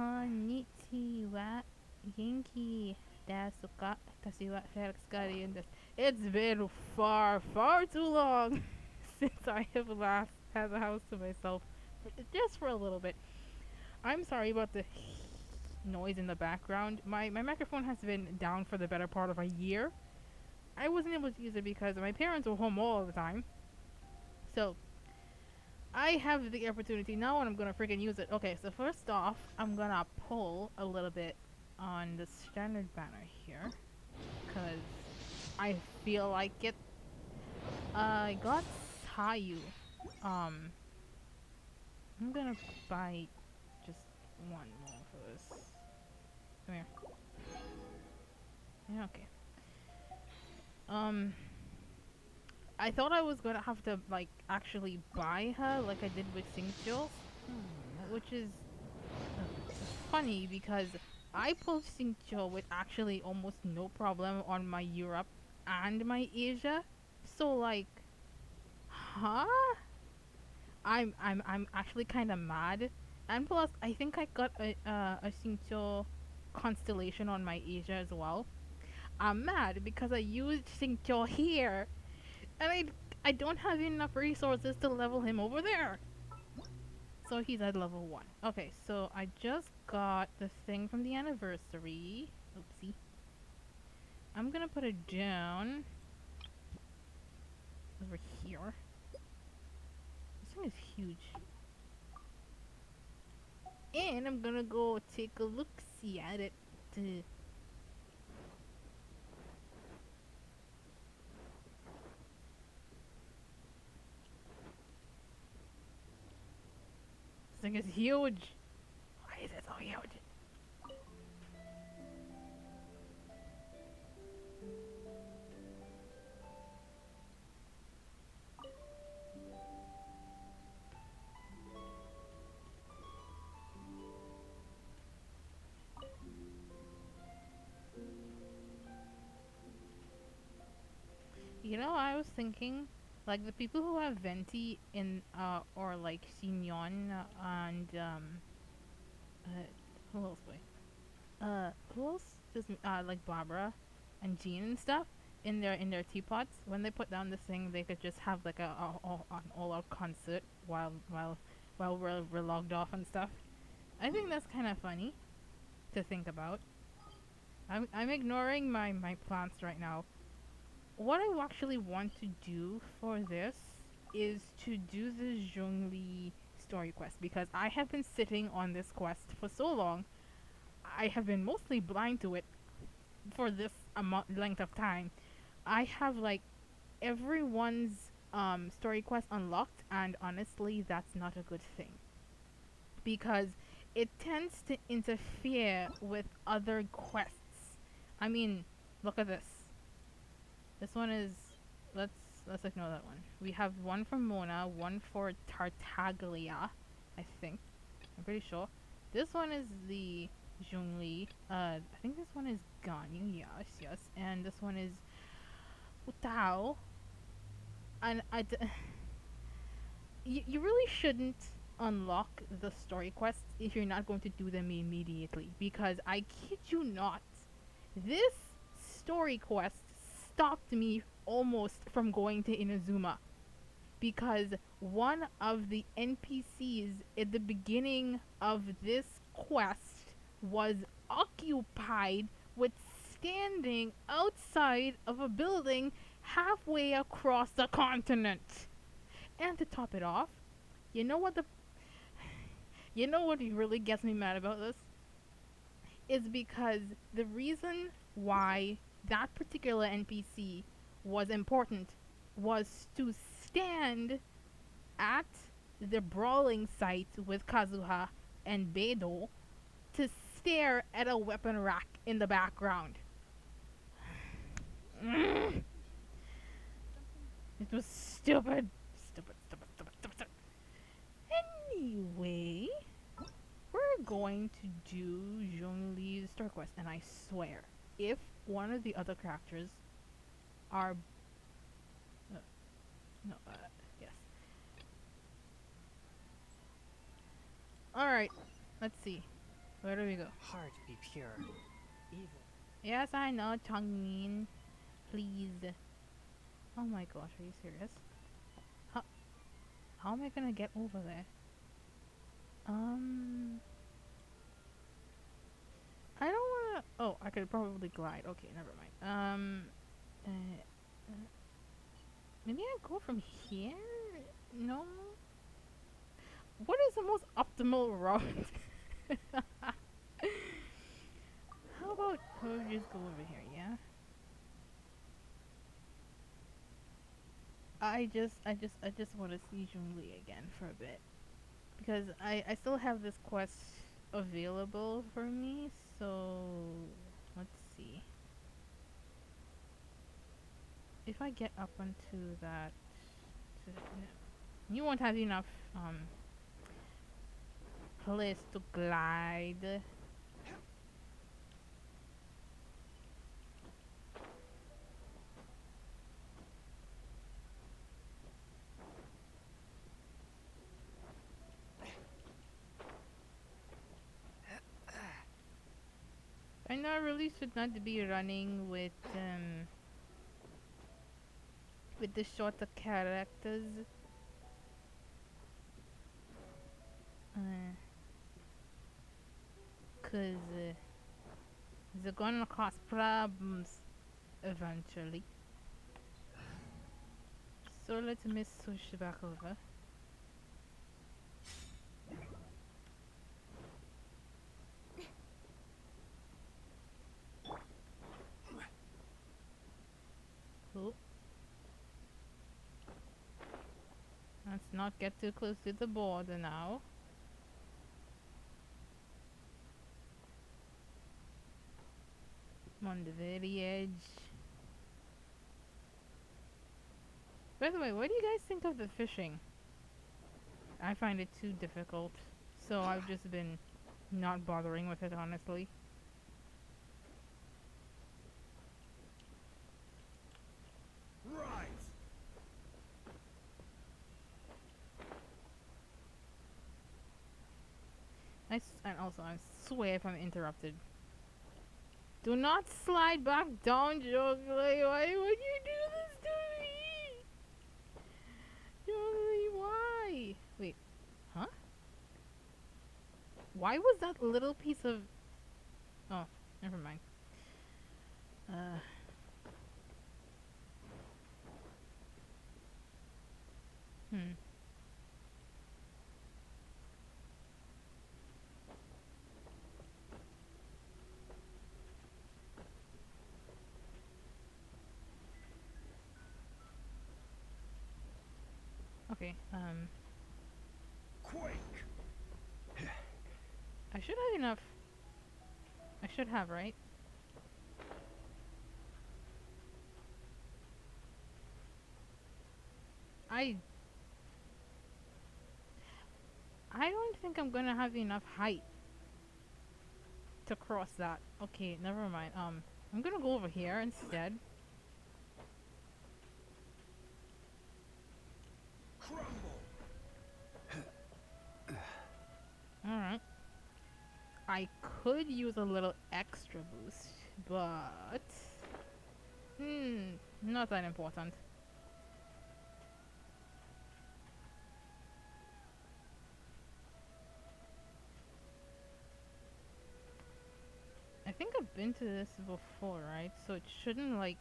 Konnichiwa. Genki desu ka? Watashi wa Ferris desu. It's been far, far too long since I have last had the house to myself. Just for a little bit. I'm sorry about the noise in the background. My microphone has been down for the better part of a year. I wasn't able to use it because my parents were home all the time. So I have the opportunity now and I'm gonna freaking use it. Okay, so first off, I'm gonna pull a little bit on the standard banner here. Because I feel like it. I got Sayu. Um, I'm gonna buy just one more for this. Come here. Yeah, okay. Um, I thought I was gonna have to like actually buy her like I did with Singjo, which is funny because I pulled Singjo with actually almost no problem on my Europe and my Asia. So like, huh? I'm actually kind of mad. And plus, I think I got a Singjo constellation on my Asia as well. I'm mad because I used Singjo here, and I don't have enough resources to level him over there. So he's at level 1. Okay, so I just got the thing from the anniversary. Oopsie. I'm gonna put it down over here. This thing is huge. And I'm gonna go take a look-see at it. This thing is huge. Why is it so huge? You know, I was thinking, like the people who have Venti in or like Signon and uh who else boy? Who else? Just like Barbara and Jean and stuff in their teapots. When they put down this thing, they could just have like an all out concert while we're logged off and stuff. I think that's kind of funny to think about. I'm ignoring my plants right now. What I actually want to do for this is to do the Zhongli story quest because I have been sitting on this quest for so long. I have been mostly blind to it for this amount length of time. I have like everyone's story quest unlocked, and honestly, that's not a good thing because it tends to interfere with other quests. I mean, look at this. This one is let's let's ignore that one. We have one for Mona, one for Tartaglia, I think. I'm pretty sure. This one is the Zhongli. I think this one is Ganyu. Yes, yes. And this one is Utao. And you really shouldn't unlock the story quests if you're not going to do them immediately. Because I kid you not, this story quest stopped me almost from going to Inazuma because one of the NPCs at the beginning of this quest was occupied with standing outside of a building halfway across the continent. And to top it off, you know what the you know what really gets me mad about this is because the reason why that particular NPC was important was to stand at the brawling site with Kazuha and Beidou to stare at a weapon rack in the background. It was stupid. Stupid, stupid, stupid, stupid, stupid. Anyway, we're going to do Zhongli's story quest, and I swear, if one of the other characters are no, yes. All right, let's see. Where do we go? Heart be pure. Even. Yes, I know, Changmin. Please. Oh my gosh, are you serious? How, how am I gonna get over there? Um, I don't wanna. Oh, I could probably glide. Okay, never mind. Uh, maybe I go from here? No? What is the most optimal route? How about we just go over here, yeah? I just want to see Zhongli again for a bit because I still have this quest available for me. So let's see if I get up onto that. No, you won't have enough place to glide. I know I really should not be running with the shorter characters. Uh, Cause they're gonna cause problems eventually. So let me switch back over. Oh, let's not get too close to the border now. I'm on the very edge. By the way, what do you guys think of the fishing? I find it too difficult. So I've just been not bothering with it, honestly. Rise! And also, I swear if I'm interrupted. Do not slide back down, Jogly. Why would you do this to me? Jogly, why? Wait, huh? Why was that little piece of... Oh, never mind. Uh, hmm. Okay, Quake! I should have enough. I should have, right? I... I don't think I'm gonna have enough height to cross that. Okay, never mind. I'm gonna go over here instead. Crumble! Alright. I could use a little extra boost, but... not that important. I think I've been to this before, right? So it shouldn't, like,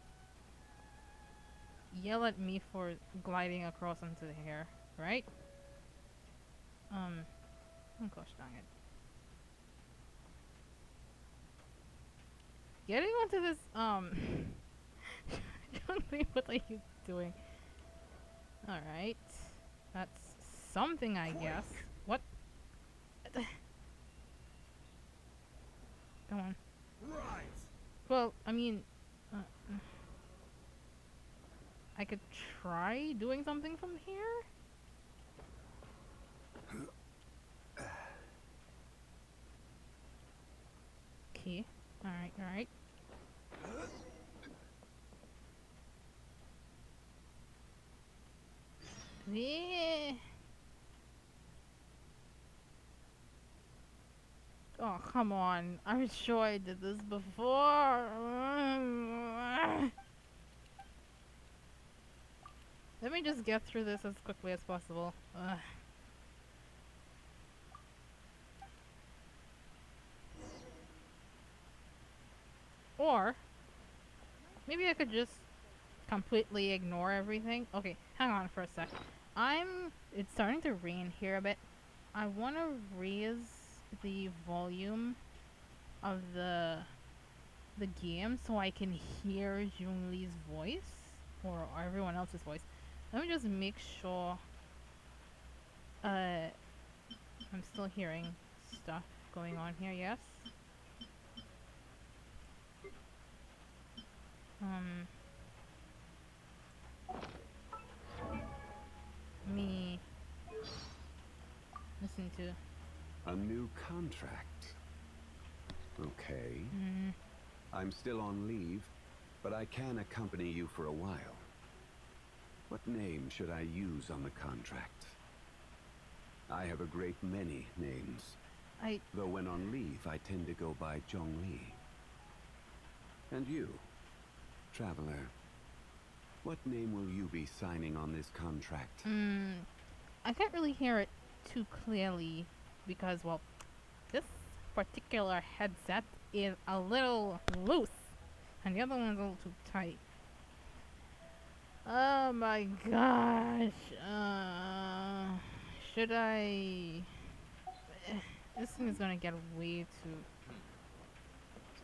yell at me for gliding across onto here, right? Oh gosh dang it. Getting onto this, Zhongli, what are you doing? Alright. That's something, I guess. Quake! What? Come on. Rise! Well, I mean, uh, I could try doing something from here? Okay. Alright, alright. Yeah. Oh, come on. I'm sure I did this before. Let me just get through this as quickly as possible. Or, maybe I could just completely ignore everything. Okay, hang on for a sec. It's starting to rain here a bit. I want to raise the volume of the game so I can hear Zhongli's voice or everyone else's voice. Let me just make sure uh I'm still hearing stuff going on here. Yes. Um me listen to A new contract. Okay. mm, I'm still on leave, but I can accompany you for a while. What name should I use on the contract? I have a great many names. I Though when on leave, I tend to go by Zhongli. And you, traveler, what name will you be signing on this contract? I can't really hear it too clearly because well this particular headset is a little loose and the other one's a little too tight. Oh my gosh. Should I? This thing is gonna get way too.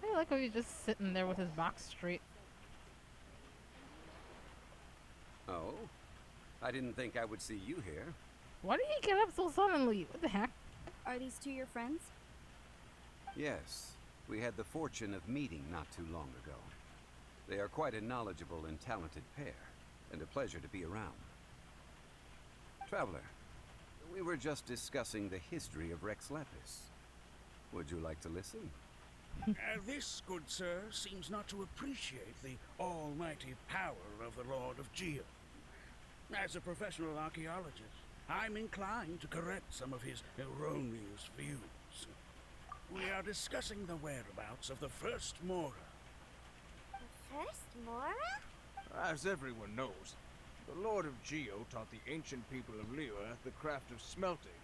I like how he's just sitting there with his back straight. Oh? I didn't think I would see you here. Why did he get up so suddenly? What the heck? Are these two your friends? Yes, we had the fortune of meeting not too long ago. They are quite a knowledgeable and talented pair, and a pleasure to be around. Traveler, we were just discussing the history of Rex Lapis. Would you like to listen? This, good sir, seems not to appreciate the almighty power of the Lord of Geo. As a professional archaeologist, I'm inclined to correct some of his erroneous views. We are discussing the whereabouts of the first Mora. The first Mora? As everyone knows, the Lord of Geo taught the ancient people of Liyue the craft of smelting,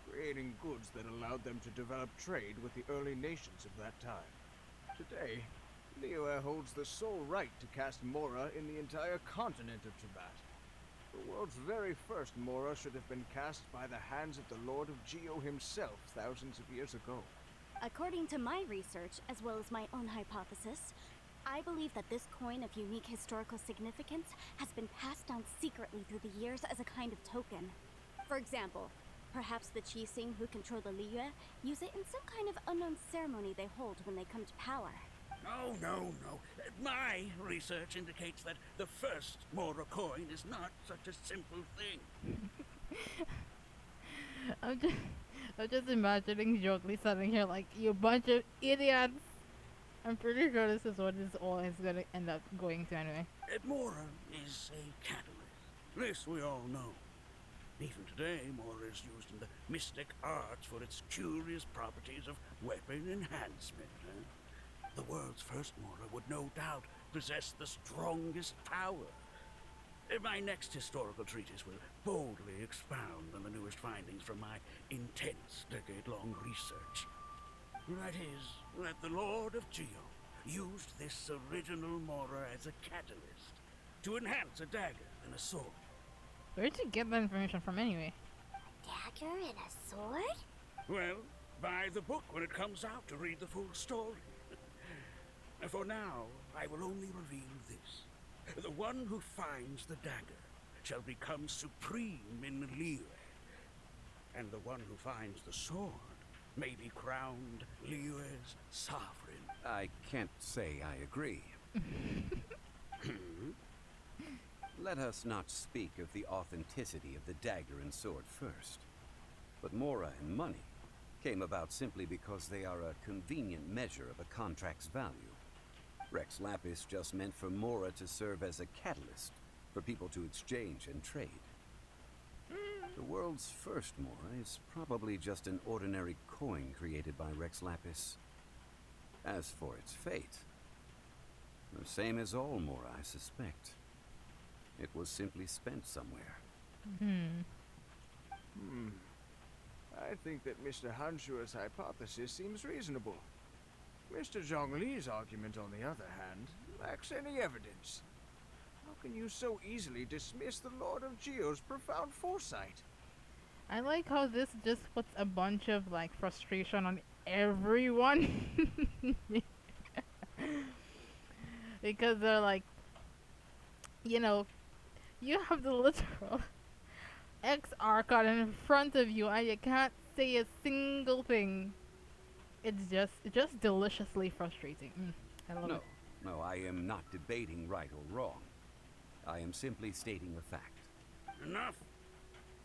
creating goods that allowed them to develop trade with the early nations of that time. Today, Liyue holds the sole right to cast Mora in the entire continent of Tibet. The world's very first Mora should have been cast by the hands of the Lord of Geo himself thousands of years ago. According to my research, as well as my own hypothesis, I believe that this coin of unique historical significance has been passed down secretly through the years as a kind of token. For example, perhaps the Qixing who control the Liyue use it in some kind of unknown ceremony they hold when they come to power. Oh, no. My research indicates that the first Mora coin is not such a simple thing. I'm just imagining Zhongli sitting here like, you bunch of idiots. I'm pretty sure this is what this all is gonna end up going to anyway. Mora is a catalyst. This we all know. Even today, Mora is used in the mystic arts for its curious properties of weapon enhancement. The world's first Mora would no doubt possess the strongest power. My next historical treatise will boldly expound on the newest findings from my intense decade-long research. That is, that the Lord of Geo used this original Mora as a catalyst to enhance a dagger and a sword. Where'd you get that information from anyway? Dagger and a sword? Well, buy the book when it comes out to read the full story. For now, I will only reveal this. The one who finds the dagger shall become supreme in Liyue, and the one who finds the sword may be crowned Liyue's sovereign. I can't say I agree. Let us not speak of the authenticity of the dagger and sword first. But Mora and money came about simply because they are a convenient measure of a contract's value. Rex Lapis just meant for Mora to serve as a catalyst for people to exchange and trade. The world's first Mora is probably just an ordinary coin created by Rex Lapis. As for its fate, the same as all Mora, I suspect. It was simply spent somewhere. Hmm. I think that Mr. Hanshua's hypothesis seems reasonable. Mr. Zhongli's argument, on the other hand, lacks any evidence. How can you so easily dismiss the Lord of Geo's profound foresight? I like how this just puts a bunch of like frustration on everyone. Because they're like, you know, you have the literal X Archon in front of you and you can't say a single thing. It's just deliciously frustrating. I love No, it. no, I am not debating right or wrong. I am simply stating a fact. Enough.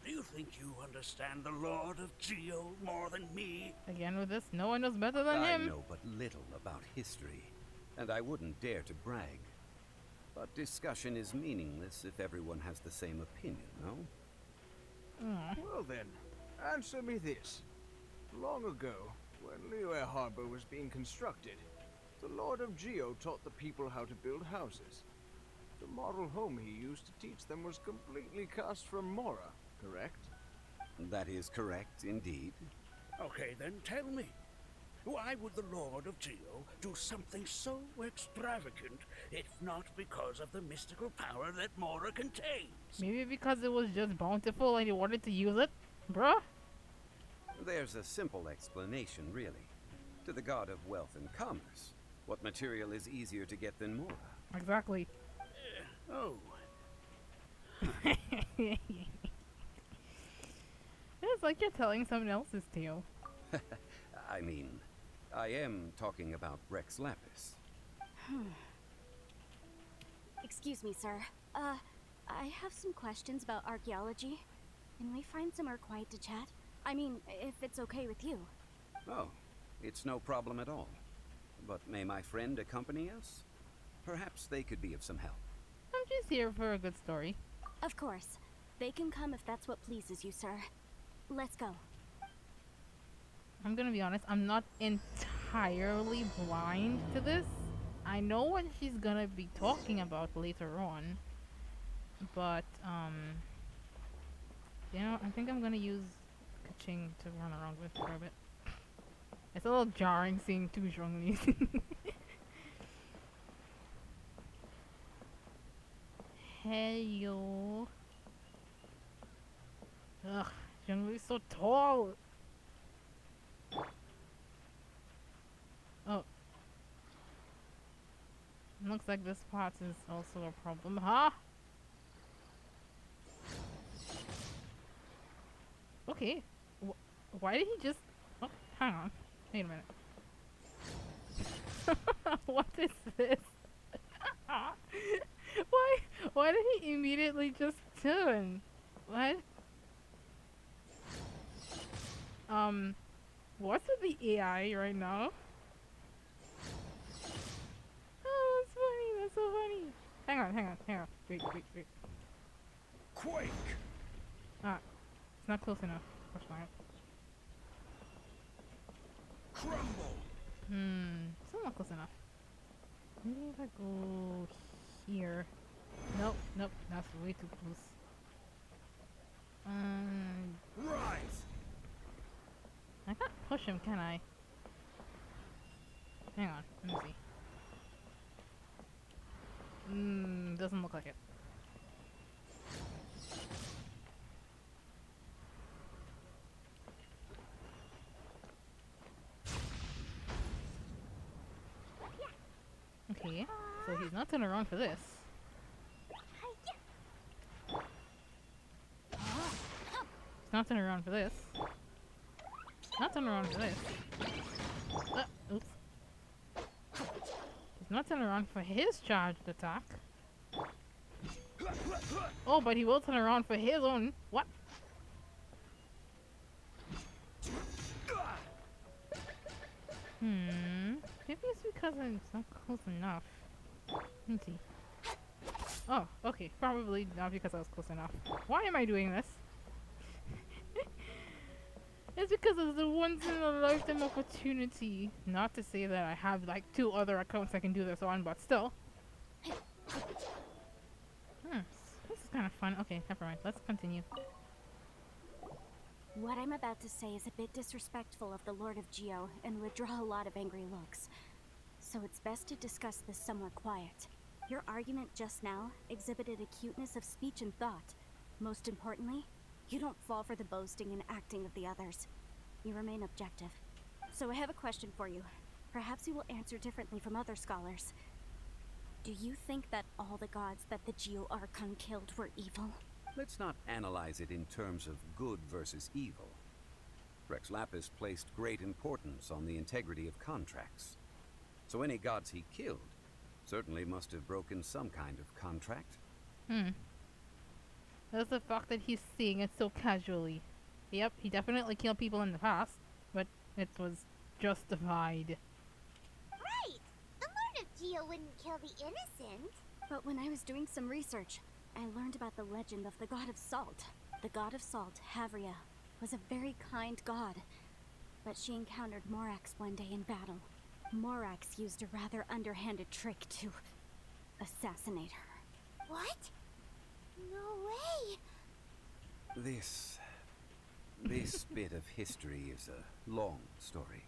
Do you think you understand the Lord of Geo more than me? Again with this, no one knows better than I him. know but little about history, and I wouldn't dare to brag. But discussion is meaningless if everyone has the same opinion, no? Well then, answer me this. Long ago, when Liyue Harbor was being constructed, the Lord of Geo taught the people how to build houses. The model home he used to teach them was completely cast from Mora, correct? That is correct, indeed. Okay, then tell me. Why would the Lord of Geo do something so extravagant if not because of the mystical power that Mora contains? Maybe because it was just bountiful and he wanted to use it? Bruh? There's a simple explanation, really. To the god of wealth and commerce, what material is easier to get than Mora? Exactly. Oh, It's like you're telling someone else's tale. I mean, I am talking about Rex Lapis. Excuse me, sir. I have some questions about archaeology. Can we find somewhere quiet to chat? I mean, if it's okay with you. Oh, it's no problem at all. But may my friend accompany us? Perhaps they could be of some help. I'm just here for a good story. Of course. They can come if that's what pleases you, sir. Let's go. I'm gonna be honest, I'm not entirely blind to this. I know what she's gonna be talking about later on. But, you know, I think I'm gonna use Kaching to run around with for a bit. It's a little jarring seeing two Zhonglis. Hello. Ugh, Zhongli's so tall. Oh. Looks like this part is also a problem, huh? Okay. Why did he just... Oh, hang on. Wait a minute. What is this? Why did he immediately just turn? What? What's with the AI right now? Oh, that's funny. That's so funny. Hang on. Wait. quake! Ah, it's not close enough. Gosh darn it. Crumble! Still not close enough. Maybe if I go here. Nope, that's way too close. Rise! I can't push him, can I? Hang on, let me see. Doesn't look like it. Okay, so he's not turning around for this. He's not turning around for this. Not turning around for this. Oops. He's not turning around for his charged attack. Oh, but he will turn around for his own. What? Maybe it's because it's not close enough. Let's see. Oh, okay. Probably not because I was close enough. Why am I doing this? It's because it's a once in a lifetime opportunity. Not to say that I have like 2 other accounts I can do this on, but still. This is kind of fun. Okay, never mind. Let's continue. What I'm about to say is a bit disrespectful of the Lord of Geo and would draw a lot of angry looks. So it's best to discuss this somewhat quiet. Your argument just now exhibited acuteness of speech and thought. Most importantly, you don't fall for the boasting and acting of the others. You remain objective. So I have a question for you. Perhaps you will answer differently from other scholars. Do you think that all the gods that the Geo Archon killed were evil? Let's not analyze it in terms of good versus evil. Rex Lapis placed great importance on the integrity of contracts. So any gods he killed certainly must have broken some kind of contract. That's the fact that he's seeing it so casually. Yep, he definitely killed people in the past, but it was justified. Right! The Lord of Geo wouldn't kill the innocent. But when I was doing some research, I learned about the legend of the god of salt. The god of salt, Havria, was a very kind god. But she encountered Morax one day in battle. Morax used a rather underhanded trick to assassinate her. What? No way! This bit of history is a long story.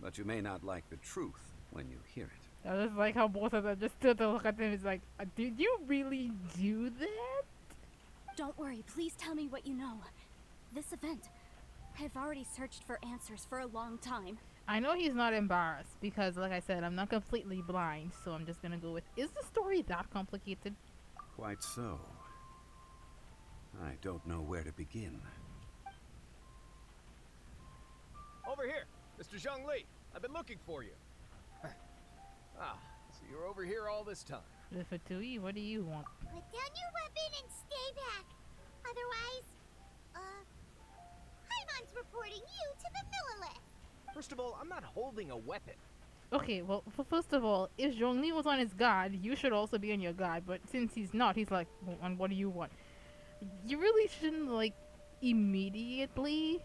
But you may not like the truth when you hear it. I just like how both of them just stood to look at him. It's like, did you really do that? Don't worry, please tell me what you know. This event, I've already searched for answers for a long time. I know he's not embarrassed because, like I said, I'm not completely blind, so I'm just gonna go with, is the story that complicated? Quite so. I don't know where to begin. Over here, Mr. Zhongli. I've been looking for you. So you're over here all this time. Fatui, what do you want? Put down your weapon and stay back. Otherwise, Paimon's reporting you to the Millilith. First of all, I'm not holding a weapon. Okay, well, first of all, if Zhongli was on his guard, you should also be on your guard. But since he's not, he's like, well, and what do you want? You really shouldn't, like, immediately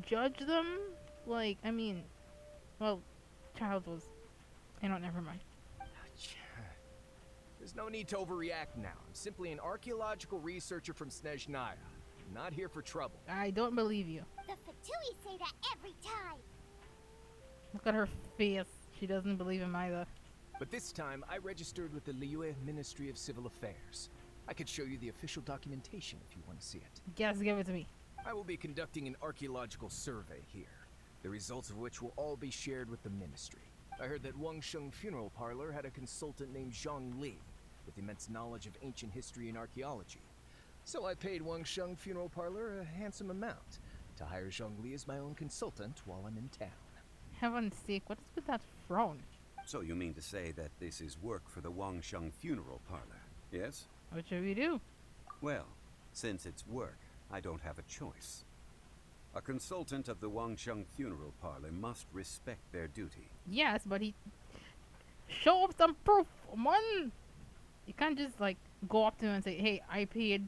judge them. Like, I mean, well, child was, never mind. There's no need to overreact now. I'm simply an archaeological researcher from Snezhnaya. I'm not here for trouble. I don't believe you. The Fatui say that every time. Look at her face. She doesn't believe him either. But this time, I registered with the Liyue Ministry of Civil Affairs. I could show you the official documentation if you want to see it. Yes, give it to me. I will be conducting an archaeological survey here, the results of which will all be shared with the ministry. I heard that Wangsheng Funeral Parlor had a consultant named Zhongli, with immense knowledge of ancient history and archaeology. So I paid Wangsheng Funeral Parlor a handsome amount to hire Zhongli as my own consultant while I'm in town. Heaven's sake, what is with that frown? So you mean to say that this is work for the Wangsheng Funeral Parlor, yes? What should we do? Well, since it's work, I don't have a choice. A consultant of the Wangsheng Funeral Parlor must respect their duty. Yes, but show up some proof, man. You can't just like go up to him and say, "Hey, I paid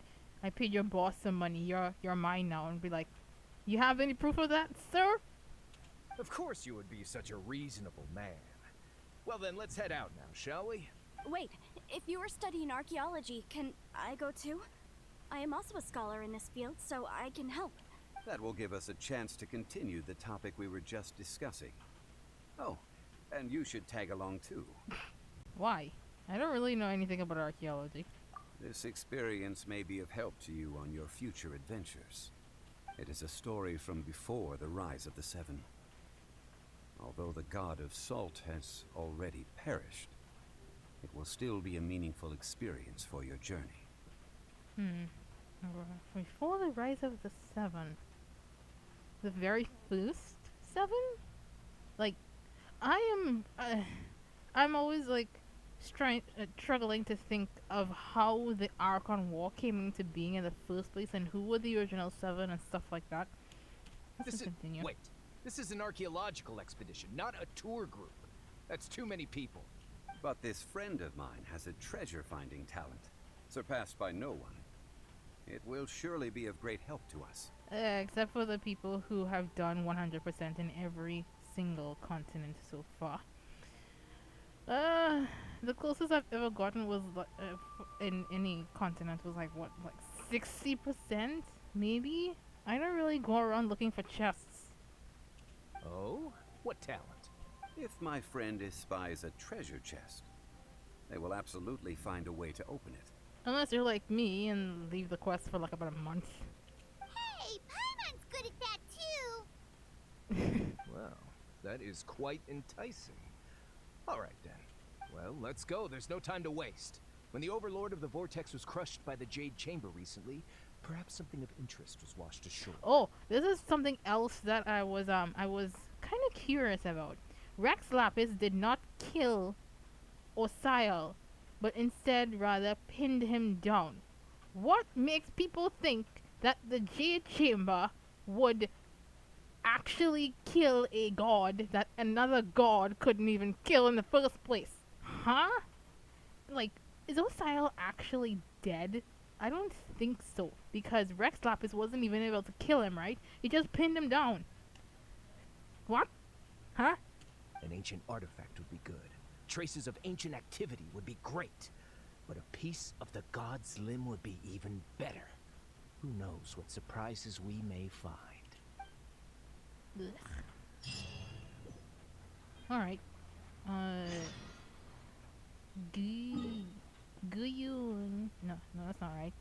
your boss some money. You're mine now," and be like, "You have any proof of that, sir?" Of course you would be such a reasonable man. Well then, let's head out now, shall we? Wait, if you are studying archaeology, can I go too? I am also a scholar in this field, so I can help. That will give us a chance to continue the topic we were just discussing. Oh, and you should tag along too. Why? I don't really know anything about archaeology. This experience may be of help to you on your future adventures. It is a story from before the rise of the Seven. Although the god of salt has already perished, it will still be a meaningful experience for your journey. Before the rise of the Seven. The very first Seven? Like, I'm always like struggling to think of how the Archon War came into being in the first place and who were the original Seven and stuff like that. Let's continue. Wait, this is an archaeological expedition, not a tour group. That's too many people. But this friend of mine has a treasure-finding talent, surpassed by no one. It will surely be of great help to us. Except for the people who have done 100% in every single continent so far. Uh, the closest I've ever gotten was in any continent was like what, like 60%, maybe. I don't really go around looking for chests. Oh? What talent? If my friend espies a treasure chest, they will absolutely find a way to open it. Unless you're like me and leave the quest for like about a month. Hey, Paimon's good at that too. Well, that is quite enticing. All right, then. Well, let's go. There's no time to waste. When the Overlord of the Vortex was crushed by the Jade Chamber recently, perhaps something of interest was washed ashore. Oh, this is something else that I was kind of curious about. Rex Lapis did not kill Osial, but instead rather pinned him down. What makes people think that the Jade Chamber would actually kill a god that another god couldn't even kill in the first place? Huh? Like, is Osial actually dead? I don't think so, because Rex Lapis wasn't even able to kill him, right? He just pinned him down. What? Huh? An ancient artifact would be good. Traces of ancient activity would be great. But a piece of the god's limb would be even better. Who knows what surprises we may find. Alright. Guyun. No, that's not right.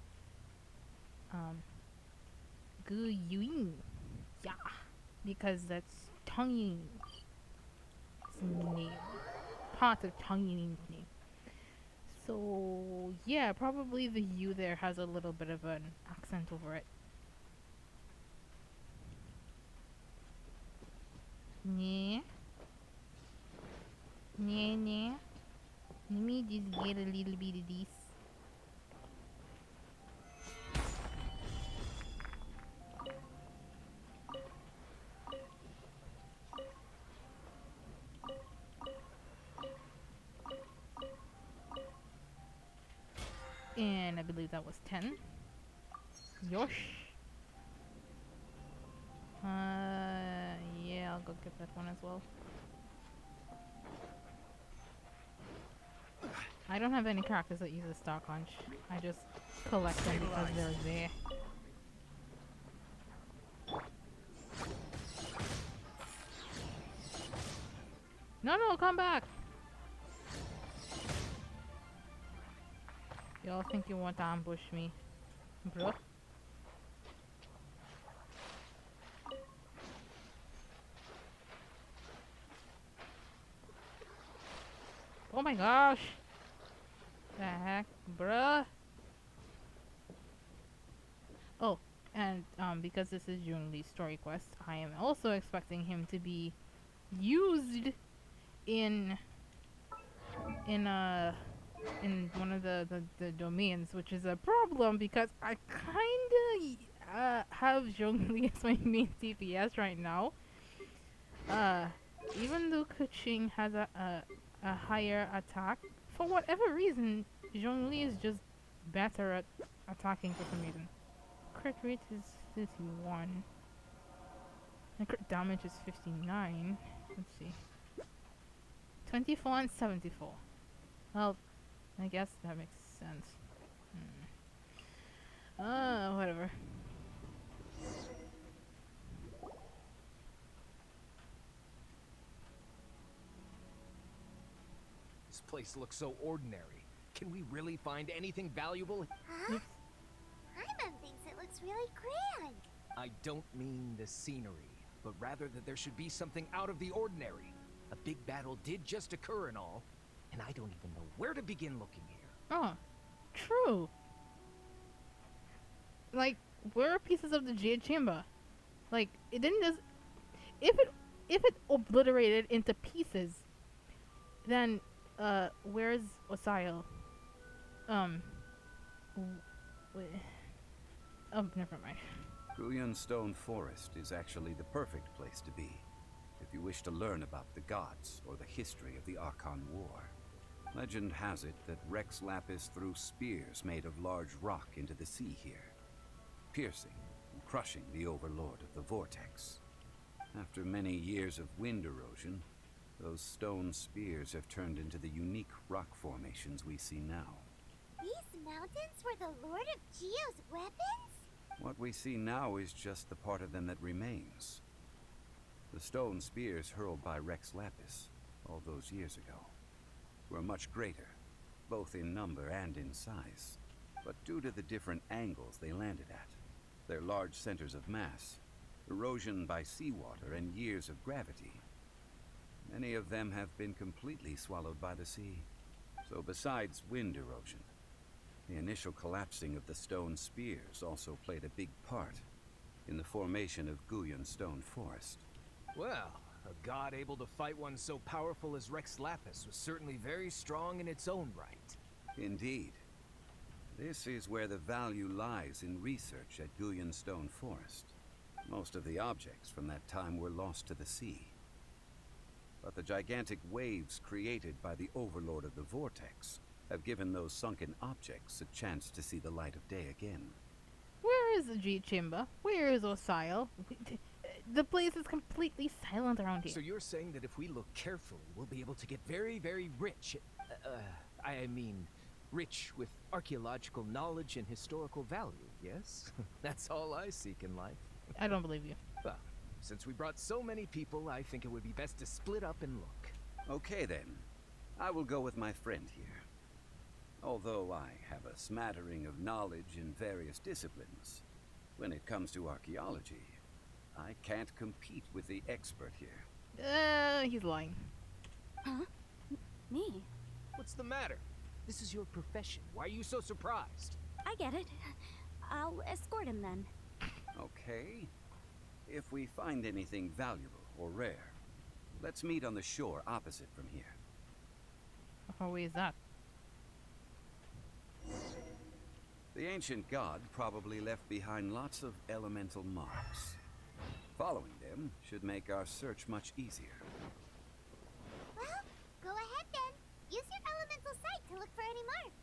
Guyun. Yeah. Because that's Tongyin's name. Part of Tongyin's name. So, yeah, probably the U there has a little bit of an accent over it. Yeah. Yeah. Let me just get a little bit of this. And I believe that was 10. Yosh. Yeah, I'll go get that one as well. I don't have any characters that use a Star Conch. I just collect them because they're there. No, come back! Y'all think you want to ambush me, bro? Oh my gosh! The heck, bruh? Oh, and because this is Zhongli's story quest, I am also expecting him to be used in one of the domains, which is a problem because I kinda have Zhongli as my main DPS right now. Even though Kuching has a higher attack, for whatever reason, Zhongli is just better at attacking for some reason. Crit rate is 31. And crit damage is 59. Let's see. 24 and 74. Well, I guess that makes sense. Whatever. This place looks so ordinary. Can we really find anything valuable? Huh? Paimon thinks it looks really grand. I don't mean the scenery, but rather that there should be something out of the ordinary. A big battle did just occur and all, and I don't even know where to begin looking here. Oh, true. Like, where are pieces of the Jade Chamber? Like, it didn't just... If it obliterated into pieces, then, where's Osial? Oh, never mind. Guyan Stone Forest is actually the perfect place to be, if you wish to learn about the gods or the history of the Archon War. Legend has it that Rex Lapis threw spears made of large rock into the sea here. Piercing, crushing the overlord of the vortex. After many years of wind erosion, those stone spears have turned into the unique rock formations we see now. These mountains were the Lord of Geo's weapons? What we see now is just the part of them that remains. The stone spears hurled by Rex Lapis all those years ago were much greater, both in number and in size. But due to the different angles they landed at, their large centers of mass, erosion by seawater, and years of gravity, many of them have been completely swallowed by the sea. So besides wind erosion, the initial collapsing of the stone spears also played a big part in the formation of Guyan Stone Forest. Well, a god able to fight one so powerful as Rex Lapis was certainly very strong in its own right. Indeed. This is where the value lies in research at Guyan Stone Forest. Most of the objects from that time were lost to the sea. But the gigantic waves created by the overlord of the vortex have given those sunken objects a chance to see the light of day again. Where is the G Chamber? Where is Osile? The place is completely silent around here. So you're saying that if we look carefully, we'll be able to get very, very rich. I mean, rich with archaeological knowledge and historical value, yes? That's all I seek in life. I don't believe you. Well, since we brought so many people, I think it would be best to split up and look. Okay then. I will go with my friend here. Although I have a smattering of knowledge in various disciplines, when it comes to archaeology, I can't compete with the expert here. He's lying. Huh? Me? What's the matter? This is your profession. Why are you so surprised? I get it. I'll escort him then. Okay. If we find anything valuable or rare, let's meet on the shore opposite from here. How far away is that? The ancient god probably left behind lots of elemental marks. Following them should make our search much easier. Well, go ahead then. Use your elemental sight to look for any marks.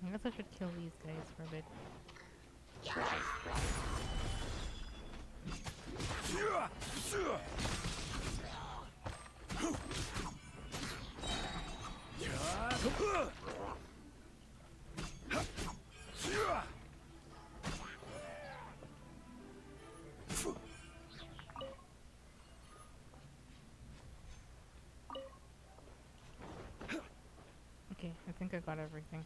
I guess I should kill these guys for a bit. Okay, I think I got everything.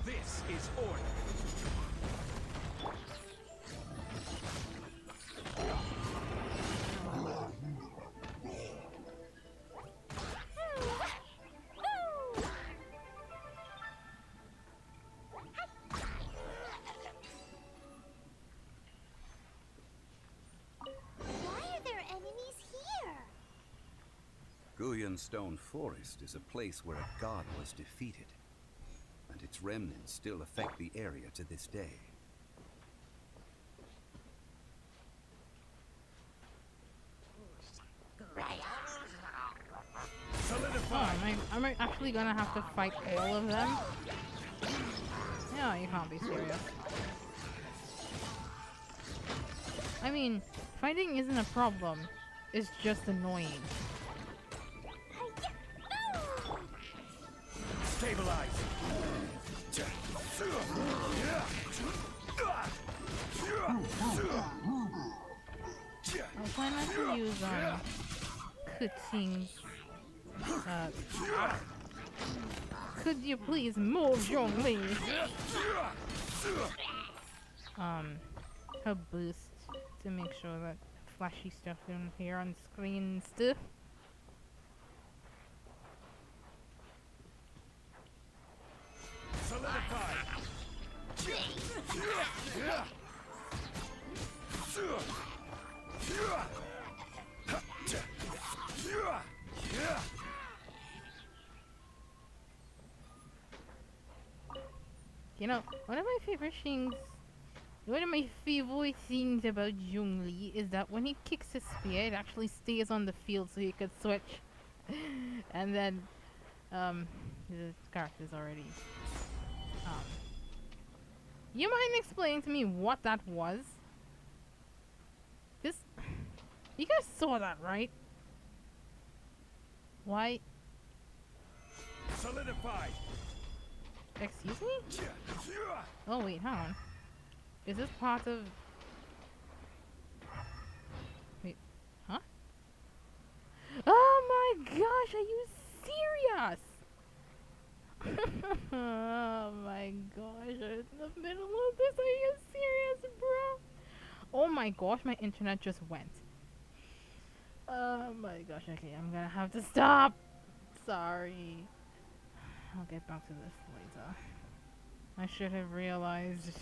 This is order. Why are there enemies here? Guyan Stone Forest is a place where a god was defeated, and its remnants still affect the area to this day. Oh, am I actually gonna have to fight all of them? No, you can't be serious. I mean, fighting isn't a problem. It's just annoying. Stabilize. I'll try not to use Kuting's. Could you please move, Zhongli? Her boost to make sure that flashy stuff don't appear on screen and stuff. You know, one of my favorite things, one of my favorite things about Zhongli is that when he kicks his spear, it actually stays on the field so he could switch. And then, the character's already. Um, you mind explaining to me what that was? This, you guys saw that, right? Why? Solidified. Excuse me? Oh wait, hang on. Is this part of? Wait, huh? Oh my gosh, are you serious? Oh my gosh, I'm in the middle of this. Are you serious, bro? Oh my gosh, my internet just went. Oh my gosh, okay, I'm gonna have to stop. Sorry. I'll get back to this later. I should have realized